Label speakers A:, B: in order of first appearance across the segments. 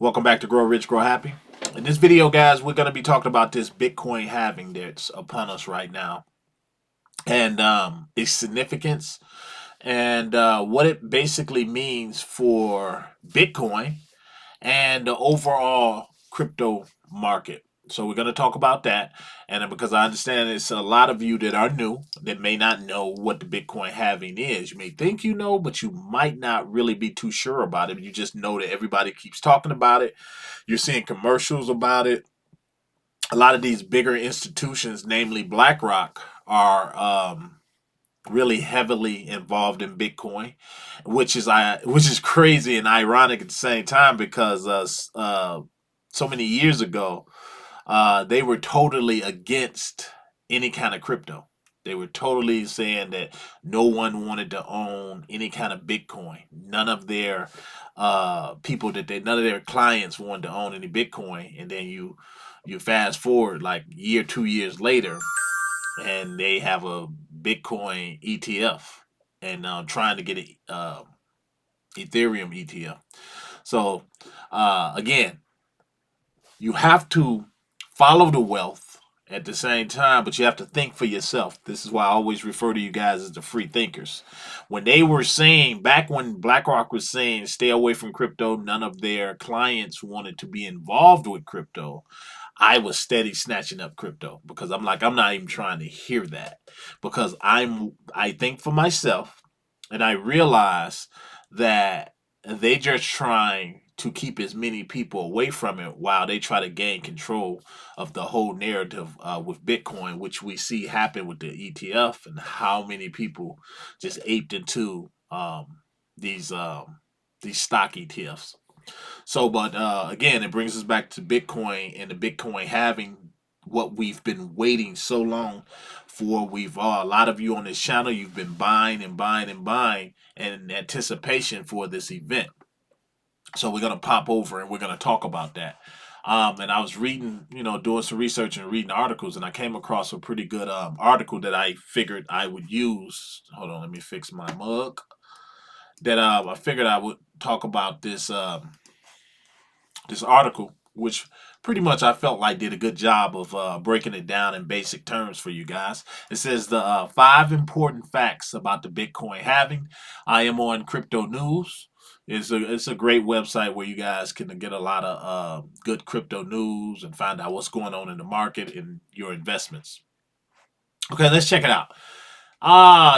A: Welcome back to Grow Rich, Grow Happy. In this video, guys, we're going to be talking about this Bitcoin halving that's upon us right now and its significance and what it basically means for Bitcoin and the overall crypto market. So we're going to talk about that. And because I understand it's a lot of you that are new that may not know what the Bitcoin halving is. You may think you know, but you might not really be too sure about it. You just know that everybody keeps talking about it. You're seeing commercials about it. A lot of these bigger institutions, namely BlackRock, are really heavily involved in Bitcoin, which is crazy and ironic at the same time because so many years ago they were totally against any kind of crypto. They were totally saying that no one wanted to own any kind of Bitcoin. None of their none of their clients wanted to own any Bitcoin. And then you fast forward like year, 2 years later, and they have a Bitcoin ETF and trying to get a Ethereum ETF. So again, you have to follow the wealth at the same time, but you have to think for yourself. This is why I always refer to you guys as the free thinkers. When they were saying, back when BlackRock was saying, stay away from crypto, none of their clients wanted to be involved with crypto. I was steady snatching up crypto because I'm like, I'm not even trying to hear that because I think for myself and I realize that they just trying to keep as many people away from it while they try to gain control of the whole narrative with Bitcoin, which we see happen with the ETF and how many people just aped into these these stock ETFs. So, but again, it brings us back to Bitcoin and the Bitcoin having what we've been waiting so long for. We've a lot of you on this channel, you've been buying and buying and buying in anticipation for this event. So we're gonna pop over and we're gonna talk about that. And I was reading, doing some research and reading articles, and I came across a pretty good article that I figured I would use. Hold on, let me fix my mug. That I figured I would talk about this article, which pretty much I felt like did a good job of breaking it down in basic terms for you guys. It says the five important facts about the Bitcoin halving. I am on Crypto News. It's a great website where you guys can get a lot of good crypto news and find out what's going on in the market and your investments. Okay, let's check it out.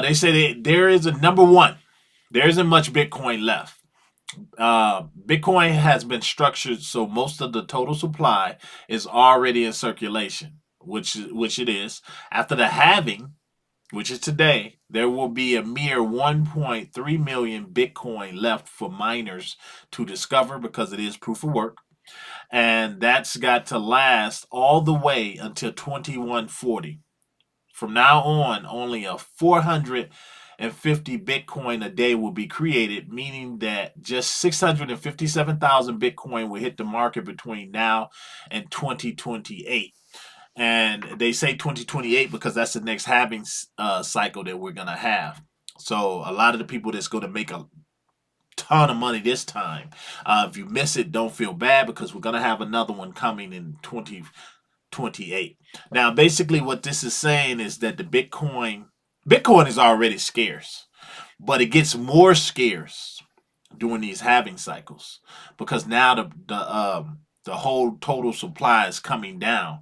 A: They say that there is a number one. There isn't much Bitcoin left. Bitcoin has been structured so most of the total supply is already in circulation, which it is. After the halving, which is today, there will be a mere 1.3 million Bitcoin left for miners to discover because it is proof of work. And that's got to last all the way until 2140. From now on, only a 450 Bitcoin a day will be created, meaning that just 657,000 Bitcoin will hit the market between now and 2028. And they say 2028 because that's the next halving cycle that we're going to have. So a lot of the people that's going to make a ton of money this time. If you miss it, don't feel bad because we're going to have another one coming in 2028. Now, basically, what this is saying is that the Bitcoin is already scarce, but it gets more scarce during these halving cycles because now the whole total supply is coming down,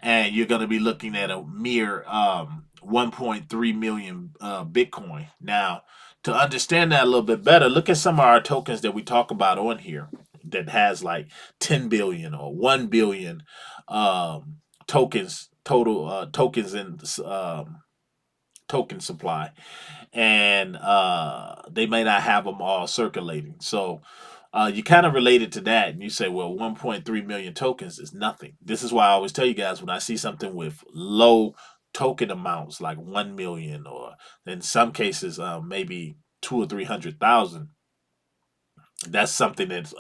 A: and you're going to be looking at a mere 1.3 million Bitcoin. Now, to understand that a little bit better, look at some of our tokens that we talk about on here that has like 10 billion or 1 billion total tokens in token supply, and they may not have them all circulating. So you kind of related to that, and you say, well, 1.3 million tokens is nothing. This is why I always tell you guys when I see something with low token amounts like 1 million, or in some cases maybe 2 or 300,000. That's something that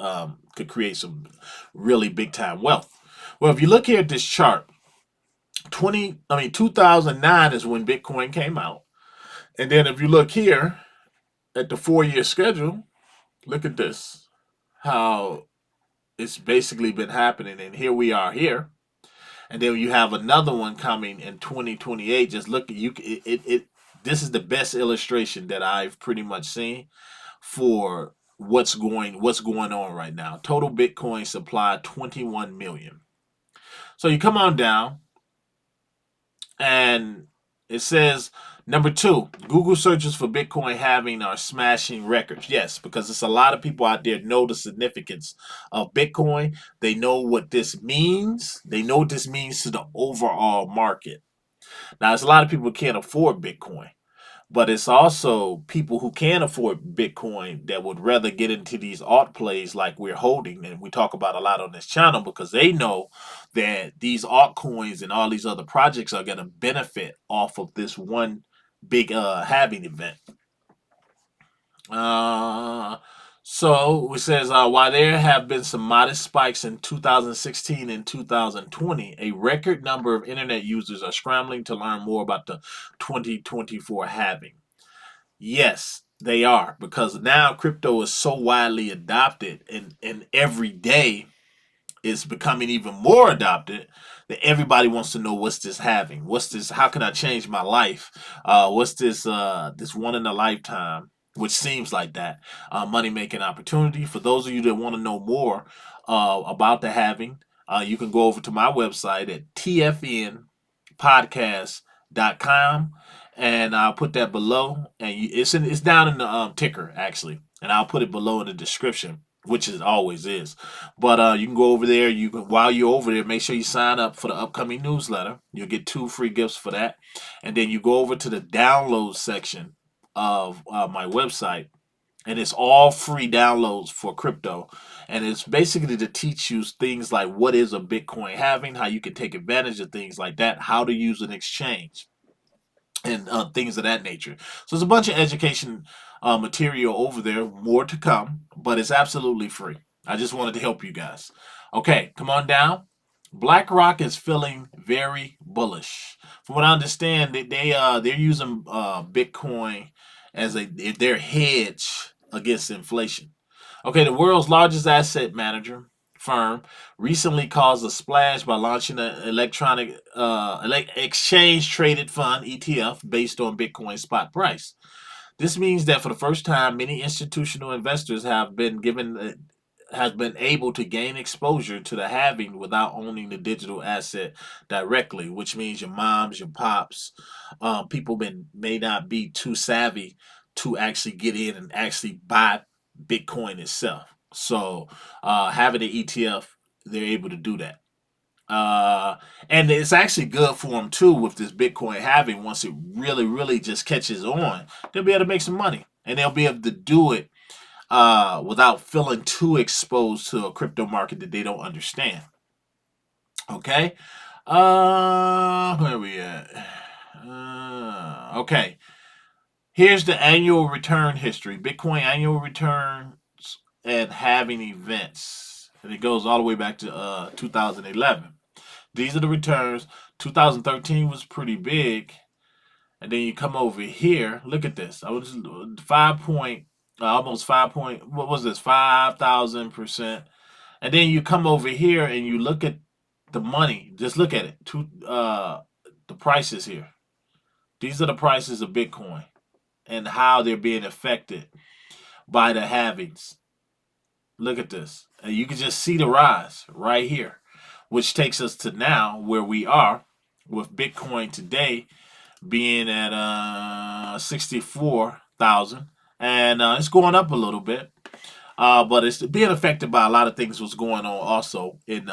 A: could create some really big time wealth. Well, if you look here at this chart, 2009 is when Bitcoin came out. And then if you look here at the 4 year schedule, look at this. How it's basically been happening, and here we are here. And then you have another one coming in 2028. Just look at you. This is the best illustration that I've pretty much seen for what's going on right now. Total Bitcoin supply 21 million. So you come on down, and it says number two, Google searches for Bitcoin halving are smashing records. Yes, because it's a lot of people out there know the significance of Bitcoin. They know what this means. They know what this means to the overall market. Now, there's a lot of people who can't afford Bitcoin, but it's also people who can afford Bitcoin that would rather get into these alt plays like we're holding, and we talk about a lot on this channel, because they know that these altcoins and all these other projects are going to benefit off of this one big halving event. Uh, so it says while there have been some modest spikes in 2016 and 2020, a record number of internet users are scrambling to learn more about the 2024 halving. Yes, they are, because now crypto is so widely adopted, and every day is becoming even more adopted, that everybody wants to know, what's this having? What's this? How can I change my life? What's this one in a lifetime? Which seems like that money making opportunity. For those of you that want to know more about the having, you can go over to my website at tfnpodcast.com, and I'll put that below. And it's down in the ticker actually, and I'll put it below in the description, which it always is. But you can go over there. You can, while you're over there, make sure you sign up for the upcoming newsletter. You'll get 2 free gifts for that. And then you go over to the download section of my website, and it's all free downloads for crypto. And it's basically to teach you things like what is a Bitcoin halving, how you can take advantage of things like that, how to use an exchange, and things of that nature. So it's a bunch of education material over there, more to come, but it's absolutely free. I just wanted to help you guys. Okay, come on down. BlackRock is feeling very bullish. From what I understand, they're using Bitcoin as their hedge against inflation. Okay, the world's largest asset manager firm recently caused a splash by launching an electronic exchange traded fund ETF based on Bitcoin spot price. This means that for the first time, many institutional investors has been able to gain exposure to the halving without owning the digital asset directly, which means your moms, your pops, people may not be too savvy to actually get in and actually buy Bitcoin itself. So having an ETF, they're able to do that. Uh, and it's actually good for them too with this Bitcoin halving. Once it really, really just catches on, they'll be able to make some money, and they'll be able to do it without feeling too exposed to a crypto market that they don't understand. Okay. Where are we at? Okay. Here's the annual return history. Bitcoin annual returns and halving events. And it goes all the way back to 2011. These are the returns. 2013 was pretty big. And then you come over here. Look at this. I was 5 point, almost 5 point. What was this? 5,000%. And then you come over here and you look at the money. Just look at it. The prices here. These are the prices of Bitcoin and how they're being affected by the halvings. Look at this. And you can just see the rise right here, which takes us to now where we are with Bitcoin today being at 64,000, and it's going up a little bit. But it's being affected by a lot of things what's going on also in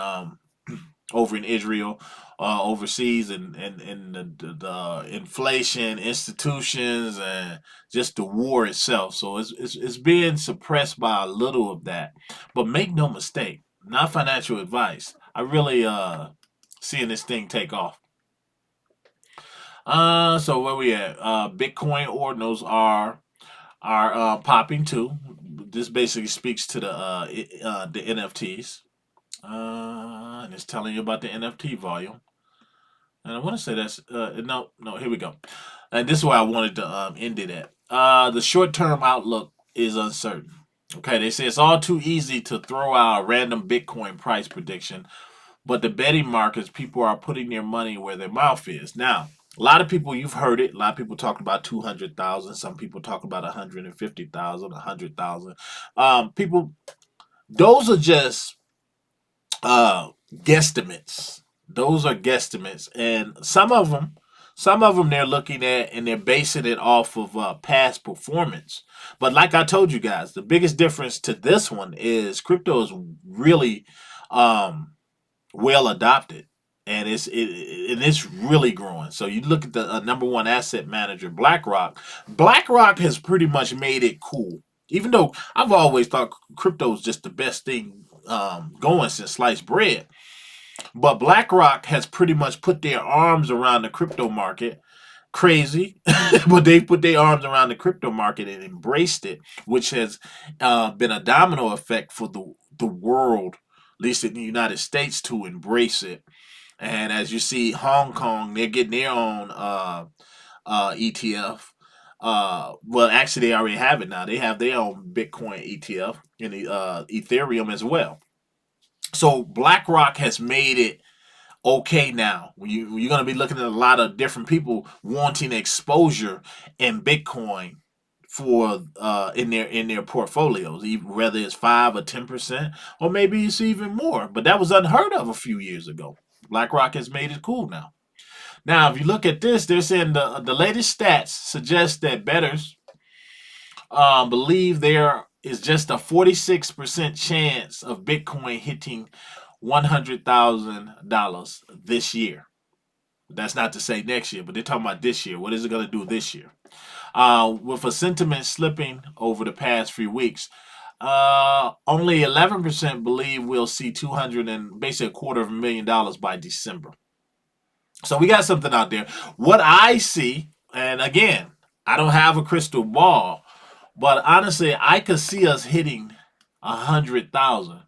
A: over in Israel, overseas, and the inflation, institutions, and just the war itself. So it's being suppressed by a little of that. But make no mistake, not financial advice. I really seeing this thing take off. So where we at? Bitcoin ordinals are popping too. This basically speaks to the NFTs. And it's telling you about the NFT volume. And I want to say that's no. Here we go. And this is where I wanted to end it at. The short term outlook is uncertain. Okay, they say it's all too easy to throw out a random Bitcoin price prediction, but the betting markets, people are putting their money where their mouth is. Now, a lot of people, you've heard it. A lot of people talk about 200,000. Some people talk about 150,000, 100,000. People, those are just guesstimates. Those are guesstimates, and some of them they're looking at and they're basing it off of past performance. But like I told you guys, the biggest difference to this one is crypto is really um, well adopted, and it's really growing. So you look at the number one asset manager, BlackRock. BlackRock has pretty much made it cool. Even though I've always thought crypto is just the best thing going since sliced bread, but BlackRock has pretty much put their arms around the crypto market. Crazy, but they put their arms around the crypto market and embraced it, which has been a domino effect for the world, at least in the United States, to embrace it. And as you see, Hong Kong, they're getting their own ETF. Well, actually, they already have it now. They have their own Bitcoin ETF and the Ethereum as well. So BlackRock has made it okay now. You're going to be looking at a lot of different people wanting exposure in Bitcoin for in their portfolios, whether it's 5 or 10%, or maybe it's even more. But that was unheard of a few years ago. BlackRock has made it cool now. Now, if you look at this, they're saying the latest stats suggest that bettors believe there is just a 46% chance of Bitcoin hitting $100,000 this year. That's not to say next year, but they're talking about this year. What is it going to do this year? With a sentiment slipping over the past few weeks, only 11% believe we'll see 200 and basically $250,000 by December. So we got something out there. What I see, and again, I don't have a crystal ball, but honestly, I could see us hitting 100,000.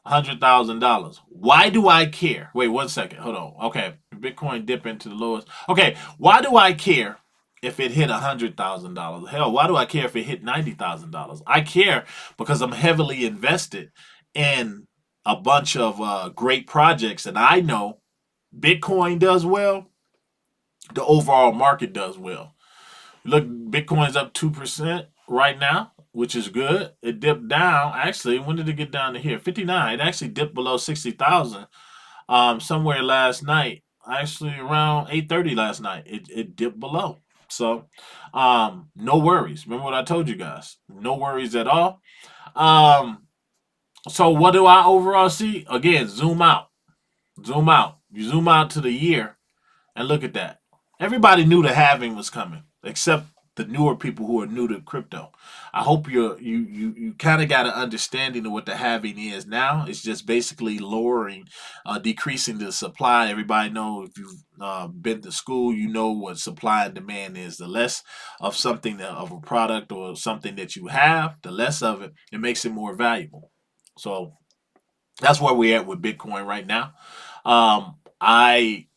A: $100,000. Why do I care? Wait 1 second. Hold on. Okay, Bitcoin dip into the lowest. Okay, why do I care if it hit $100,000? Hell, why do I care if it hit $90,000? I care because I'm heavily invested in a bunch of great projects, and I know Bitcoin does well. The overall market does well. Look, Bitcoin's up 2% right now, which is good. It dipped down. Actually, when did it get down to here? 59. It actually dipped below 60,000 somewhere last night. Actually, around 8:30 last night, it dipped below. So, no worries. Remember what I told you guys? No worries at all. Um, so what do I overall see? Again, zoom out. Zoom out. You zoom out to the year and look at that. Everybody knew the halving was coming, except the newer people who are new to crypto. I hope you kind of got an understanding of what the halving is now. It's just basically lowering, decreasing the supply. Everybody know if you've been to school, you know what supply and demand is. The less of something of a product or something that you have, the less of it, it makes it more valuable. So that's where we're at with Bitcoin right now. I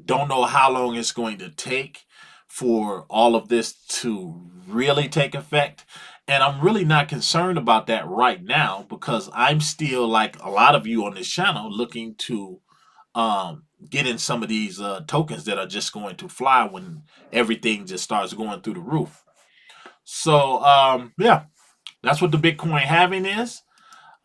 A: don't know how long it's going to take for all of this to really take effect. And I'm really not concerned about that right now because I'm still, like a lot of you on this channel, looking to get in some of these tokens that are just going to fly when everything just starts going through the roof. So, yeah, that's what the Bitcoin halving is.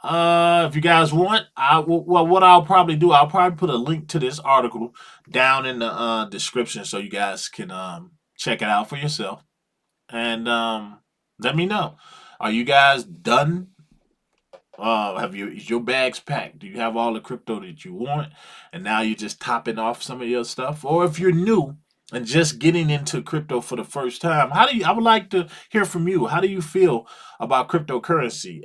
A: If you guys want, well, what I'll probably do, I'll probably put a link to this article down in the description so you guys can check it out for yourself and let me know. Are you guys done? Have you is your bags packed? Do you have all the crypto that you want, and now you're just topping off some of your stuff? Or if you're new and just getting into crypto for the first time, how do you? I would like to hear from you. How do you feel about cryptocurrency?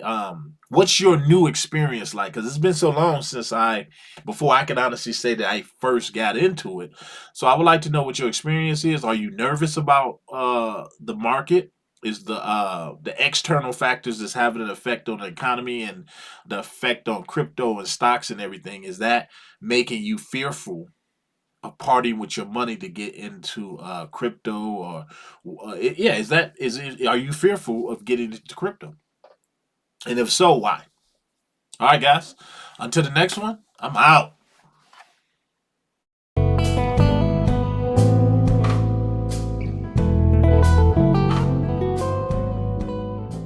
A: What's your new experience like? Because it's been so long since before I can honestly say that I first got into it. So I would like to know what your experience is. Are you nervous about the market? Is the external factors that's having an effect on the economy and the effect on crypto and stocks and everything, is that making you fearful of parting with your money to get into crypto? Or yeah, is it, are you fearful of getting into crypto? And if so, why? All right, guys. Until the next one, I'm out.